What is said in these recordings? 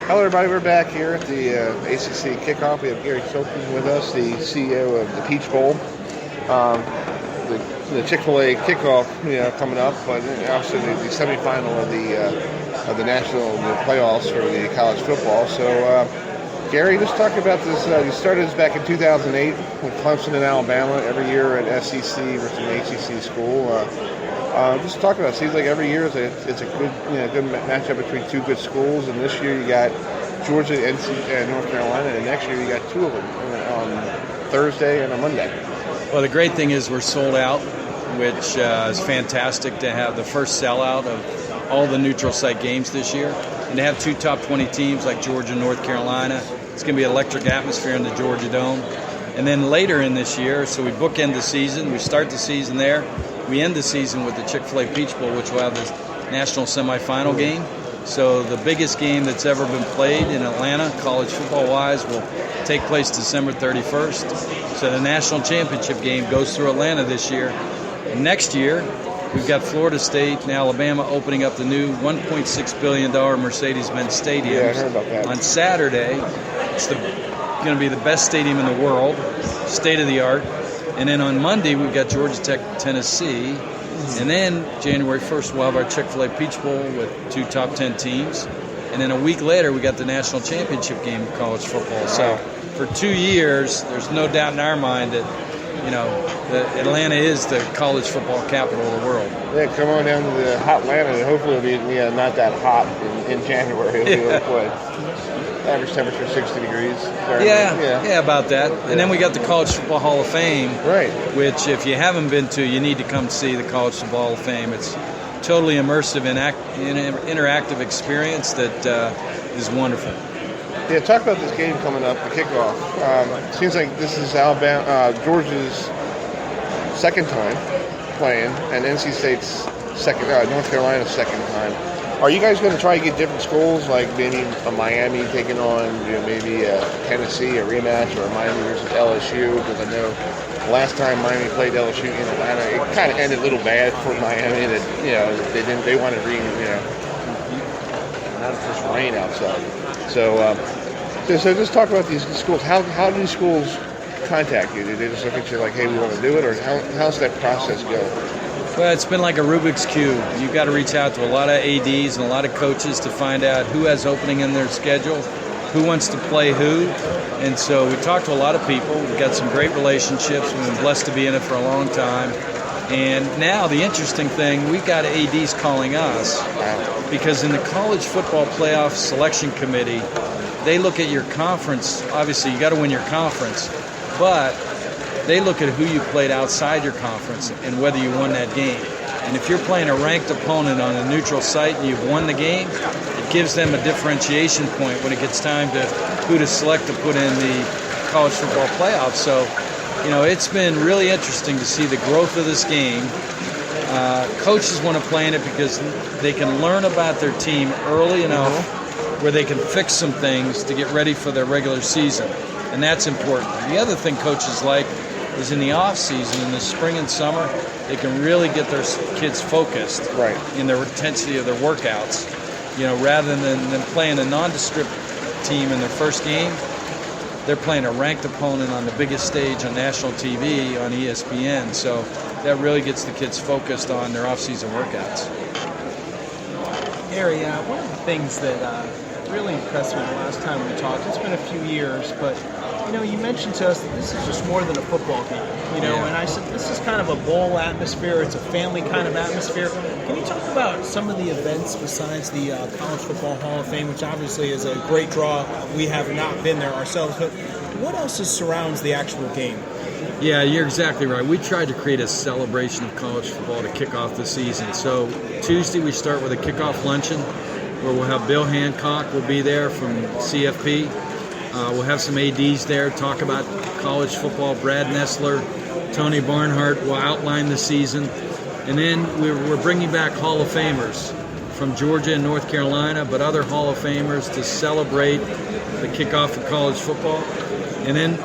Hello, everybody. We're back here at the ACC Kickoff. We have Gary Kilton with us, the CEO of the Peach Bowl. The Chick-fil-A Kickoff, coming up, but also the semifinal of the national playoffs for the college football. So, Gary, let's talk about this. You started this back in 2008 with Clemson and Alabama every year at SEC versus an ACC school. Just talk about it. Seems like every year it's a good matchup between two good schools, and this year you got Georgia and North Carolina, and next year you got two of them on Thursday and a Monday. Well, the great thing is we're sold out, which is fantastic to have the first sellout of all the neutral site games this year, and to have two top 20 teams like Georgia and North Carolina. It's going to be an electric atmosphere in the Georgia Dome. And then later in this year, so we bookend the season, we start the season there. We end the season with the Chick-fil-A Peach Bowl, which will have the national semifinal game. So the biggest game that's ever been played in Atlanta, college football-wise, will take place December 31st. So the national championship game goes through Atlanta this year. And next year, we've got Florida State and Alabama opening up the new $1.6 billion Mercedes-Benz Stadium. Yeah, I heard about that. On Saturday. It's going to be the best stadium in the world, state-of-the-art. And then on Monday, we've got Georgia Tech, Tennessee. And then January 1st, we'll have our Chick-fil-A Peach Bowl with two top 10 teams. And then a week later, we got the national championship game of college football. So for 2 years, there's no doubt in our mind that, that Atlanta is the college football capital of the world. Yeah, come on down to the hot Atlanta, and hopefully it'll be not that hot in January. It'll be average temperature 60 degrees. Yeah, about that. And then we got the College Football Hall of Fame, right? Which, if you haven't been to, you need to come see the College Football Hall of Fame. It's totally immersive and interactive experience that is wonderful. Yeah, talk about this game coming up, the kickoff. Seems like this is Georgia's second time playing, and NC State's North Carolina's second time. Are you guys going to try to get different schools, like maybe a Miami taking on maybe Tennessee, a rematch, or Miami versus LSU? Because I know last time Miami played LSU in Atlanta, it kind of ended a little bad for Miami. That they wanted not just rain outside. So just talk about these schools. How do these schools contact you? Do they just look at you like, hey, we want to do it, or how's that process go? Well, it's been like a Rubik's Cube. You've got to reach out to a lot of ADs and a lot of coaches to find out who has opening in their schedule, who wants to play who. And so we talked to a lot of people. We've got some great relationships. We've been blessed to be in it for a long time. And now the interesting thing, we've got ADs calling us because in the College Football Playoff Selection Committee, they look at your conference. Obviously, you got to win your conference, but they look at who you played outside your conference and whether you won that game. And if you're playing a ranked opponent on a neutral site and you've won the game, it gives them a differentiation point when it gets time to who to select to put in the college football playoffs. So, it's been really interesting to see the growth of this game. Coaches want to play in it because they can learn about their team early enough where they can fix some things to get ready for their regular season. And that's important. The other thing coaches like is in the off season, in the spring and summer, they can really get their kids focused in their intensity of their workouts. Rather than them playing a nondescript team in their first game, they're playing a ranked opponent on the biggest stage on national TV on ESPN. So that really gets the kids focused on their off-season workouts. Gary, one of the things that really impressed me the last time we talked, it's been a few years, but you mentioned to us that this is just more than a football game, and I said this is kind of a bowl atmosphere, it's a family kind of atmosphere. Can you talk about some of the events besides the College Football Hall of Fame, which obviously is a great draw? We have not been there ourselves, but what else surrounds the actual game? Yeah, you're exactly right. We tried to create a celebration of college football to kick off the season. So Tuesday we start with a kickoff luncheon where we'll have Bill Hancock will be there from CFP. We'll have some ADs there talk about college football. Brad Nessler, Tony Barnhart will outline the season. And then we're bringing back Hall of Famers from Georgia and North Carolina, but other Hall of Famers to celebrate the kickoff of college football. And then,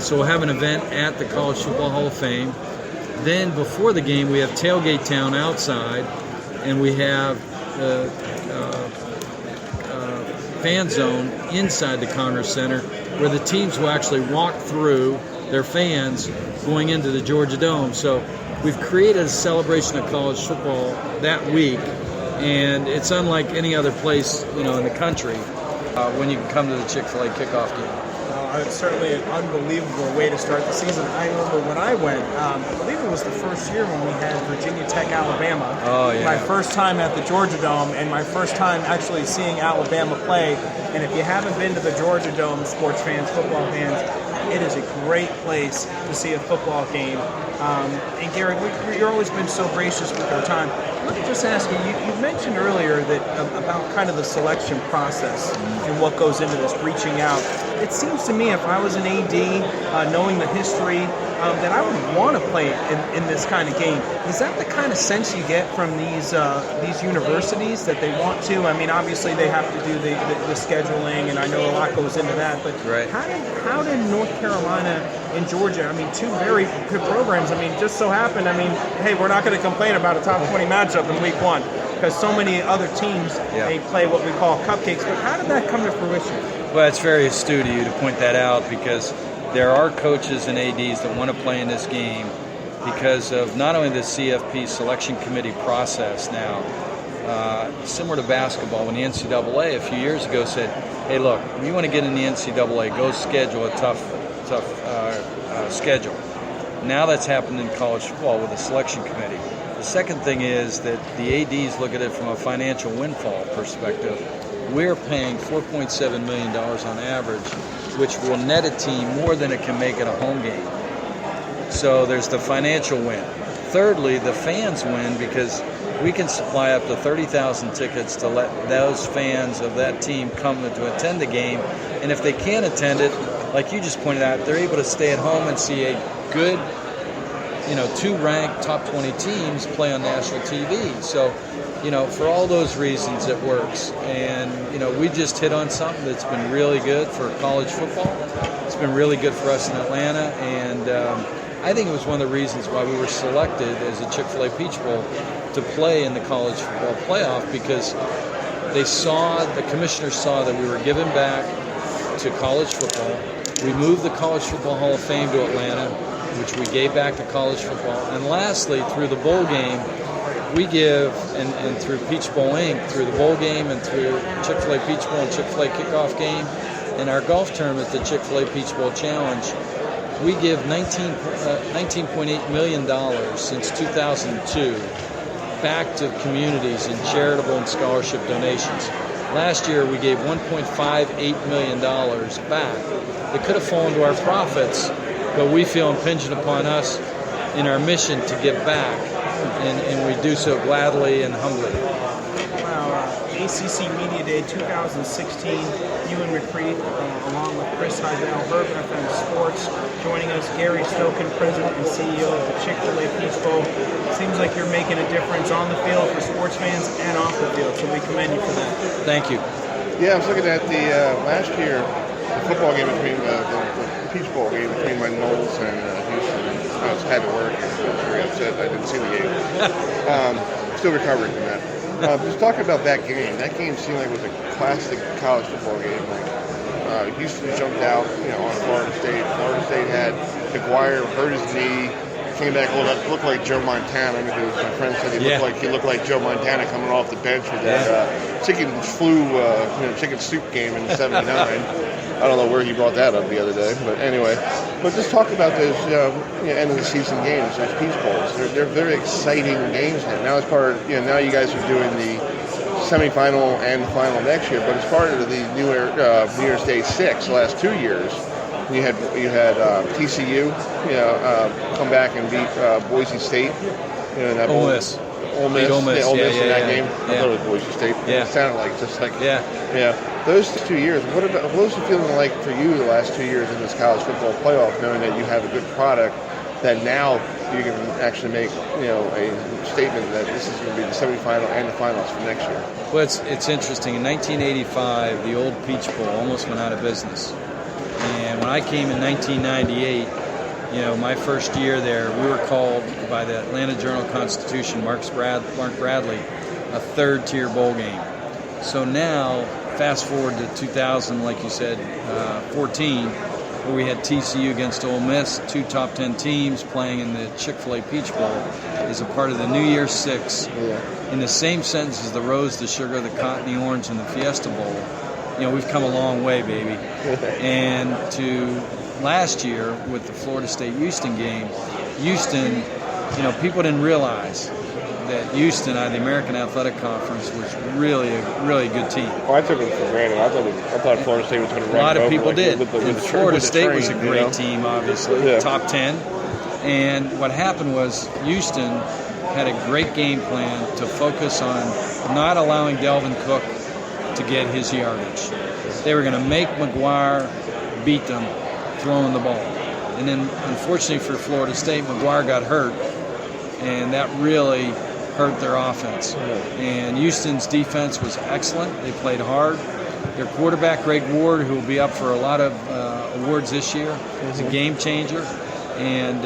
so we'll have an event at the College Football Hall of Fame. Then before the game, we have Tailgate Town outside, and we have fan zone inside the Congress Center, where the teams will actually walk through their fans going into the Georgia Dome. So we've created a celebration of college football that week, and it's unlike any other place, in the country when you can come to the Chick-fil-A kickoff game. It's certainly an unbelievable way to start the season. I remember when I went, I believe it was the first year when we had Virginia Tech, Alabama. Oh, yeah. My first time at the Georgia Dome and my first time actually seeing Alabama play. And if you haven't been to the Georgia Dome, sports fans, football fans, it is a great place to see a football game. And Gary, you've always been so gracious with your time. Let me just ask you, you mentioned earlier that about kind of the selection process and what goes into this, reaching out. It seems to me, if I was an AD, knowing the history, that I would want to play in this kind of game. Is that the kind of sense you get from these universities, that they want to? I mean, obviously they have to do the scheduling, and I know a lot goes into that. But right. How did North Carolina and Georgia, I mean, two very good programs, I mean, just so happened, I mean, hey, we're not going to complain about a top 20 matchup in week 1 because so many other teams, they play what we call cupcakes. But how did that come to fruition? Well, it's very astute of you to point that out, because there are coaches and ADs that want to play in this game because of not only the CFP selection committee process now, similar to basketball, when the NCAA a few years ago said, hey, look, if you want to get in the NCAA, go schedule a tough schedule. Now that's happened in college football with the selection committee. The second thing is that the ADs look at it from a financial windfall perspective. We're paying $4.7 million on average, which will net a team more than it can make at a home game. So there's the financial win. Thirdly, the fans win because we can supply up to 30,000 tickets to let those fans of that team come to attend the game. And if they can't attend it, like you just pointed out, they're able to stay at home and see a good, 2 ranked top 20 teams play on national TV. So, for all those reasons, it works. And, we just hit on something that's been really good for college football. It's been really good for us in Atlanta. And I think it was one of the reasons why we were selected as a Chick-fil-A Peach Bowl to play in the college football playoff, because the commissioners saw that we were giving back to college football. We moved the College Football Hall of Fame to Atlanta, which we gave back to college football. And lastly, through the bowl game, we give, and through Peach Bowl Inc., through the bowl game and through Chick-fil-A Peach Bowl and Chick-fil-A Kickoff game, and our golf tournament, the Chick-fil-A Peach Bowl Challenge, we give $19.8 million since 2002 back to communities in charitable and scholarship donations. Last year, we gave $1.58 million back. It could have fallen to our profits, but we feel impinged upon us in our mission to give back, and we do so gladly and humbly. Wow, ACC Media Day 2016, you and Recreate, along with Chris Heidel, Herb FM Sports, joining us, Gary Stokin, President and CEO of the Chick-fil-A Peach Bowl. Seems like you're making a difference on the field for sports fans and off the field, so we commend you for that. Thank you. Yeah, I was looking at the last year, the football game between the Peach Bowl game between my Knowles and Houston. I had to work. I was very upset. I didn't see the game. Still recovering from that. Just talking about that game. That game seemed like it was a classic college football game. Like Houston jumped out, on Florida State. Florida State had McGuire hurt his knee, came back, looked like Joe Montana, because my friend said he looked like Joe Montana coming off the bench with that chicken soup game in '79. I don't know where he brought that up the other day, but anyway. But just talk about those end of the season games, those Peach Bowls. They're very exciting games now. Now it's part of, now you guys are doing the semifinal and the final next year, but it's part of the New Year's Day 6 the last 2 years. You had TCU, come back and beat Boise State. In that Ole Miss. Ole Miss in that game. Yeah. I thought it was Boise State. Yeah. It sounded like just like yeah. Those 2 years. What was it feeling like for you the last 2 years in this college football playoff, knowing that you have a good product, that now you can actually make a statement that this is going to be the semifinal and the finals for next year? Well, it's interesting. In 1985, the old Peach Bowl almost went out of business. And when I came in 1998, my first year there, we were called by the Atlanta Journal-Constitution, Mark Bradley, a third-tier bowl game. So now, fast forward to 2000, like you said, 14, where we had TCU against Ole Miss, 2 top 10 teams playing in the Chick-fil-A Peach Bowl, is a part of the New Year's Six. Yeah. In the same sentence as the Rose, the Sugar, the Cotton, the Orange, and the Fiesta Bowl. We've come a long way, baby. And to last year with the Florida State-Houston game, Houston, people didn't realize that Houston, the American Athletic Conference, was really a really good team. Well, I took it for granted. I thought Florida State was going to rank. A lot of over, people did. With Florida State was a train, great team, obviously, top 10. And what happened was Houston had a great game plan to focus on not allowing Delvin Cook to get his yardage. They were going to make McGuire beat them throwing the ball. And then, unfortunately for Florida State, McGuire got hurt, and that really hurt their offense. And Houston's defense was excellent. They played hard. Their quarterback, Greg Ward, who will be up for a lot of awards this year, is a game changer. And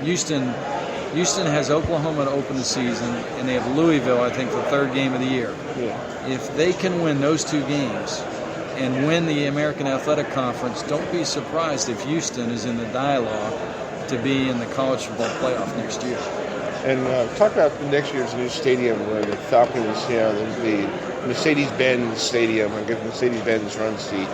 Houston has Oklahoma to open the season, and they have Louisville, I think, the 3rd game of the year. Yeah. If they can win those 2 games and win the American Athletic Conference, don't be surprised if Houston is in the dialogue to be in the college football playoff next year. And talk about next year's new stadium where the Falcons, the Mercedes-Benz Stadium. I guess Mercedes-Benz runs the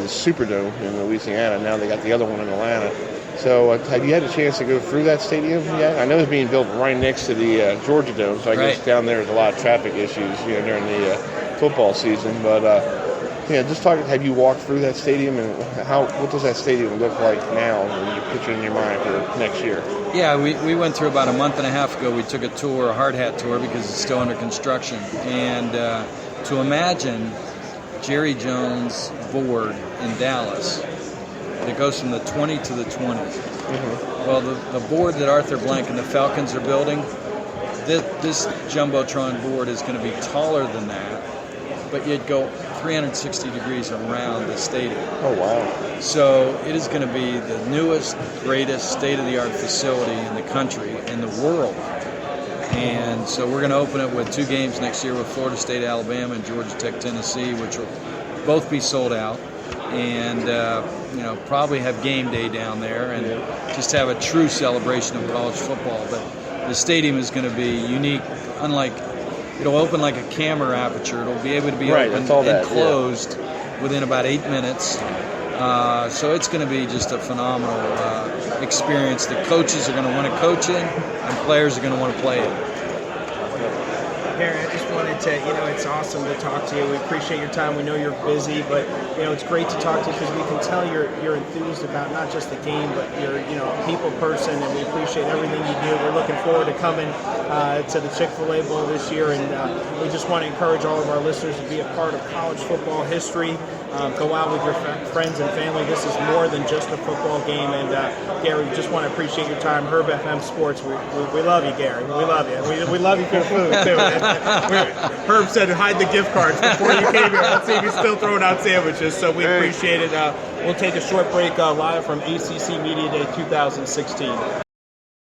Superdome in Louisiana. Now they got the other one in Atlanta. So have you had a chance to go through that stadium yet? I know it's being built right next to the Georgia Dome, so I guess down there is a lot of traffic issues during the football season. But just talk. Have you walked through that stadium, and what does that stadium look like now when you picture it in your mind for next year? Yeah, we went through about a month and a half ago. We took a tour, a hard hat tour, because it's still under construction. And to imagine Jerry Jones' board in Dallas that goes from the 20 to the 20. Mm-hmm. Well, the board that Arthur Blank and the Falcons are building, this Jumbotron board is going to be taller than that, but yet go 360 degrees around the stadium. Oh, wow. So it is going to be the newest, greatest state-of-the-art facility in the country, in the world. And so we're going to open it with 2 games next year with Florida State, Alabama, and Georgia Tech, Tennessee, which will both be sold out. And, probably have game day down there and just have a true celebration of college football. But the stadium is going to be unique, unlike... It'll open like a camera aperture. It'll be able to be open and closed within about 8 minutes. So it's going to be just a phenomenal experience. The coaches are going to want to coach in, and players are going to want to play it. Gary, I just wanted to, it's awesome to talk to you. We appreciate your time. We know you're busy, but, it's great to talk to you because we can tell you're enthused about not just the game, but you're, a people person, and we appreciate everything you do. We're looking forward to coming to the Chick-fil-A Bowl this year, and we just want to encourage all of our listeners to be a part of college football history. Go out with your friends and family. This is more than just a football game. And Gary, we just want to appreciate your time. Herb FM Sports, we love you, Gary. We love you. We love you for the food, too. Herb said hide the gift cards before you came here. Let's see if he's still throwing out sandwiches. So we appreciate it. We'll take a short break live from ACC Media Day 2016.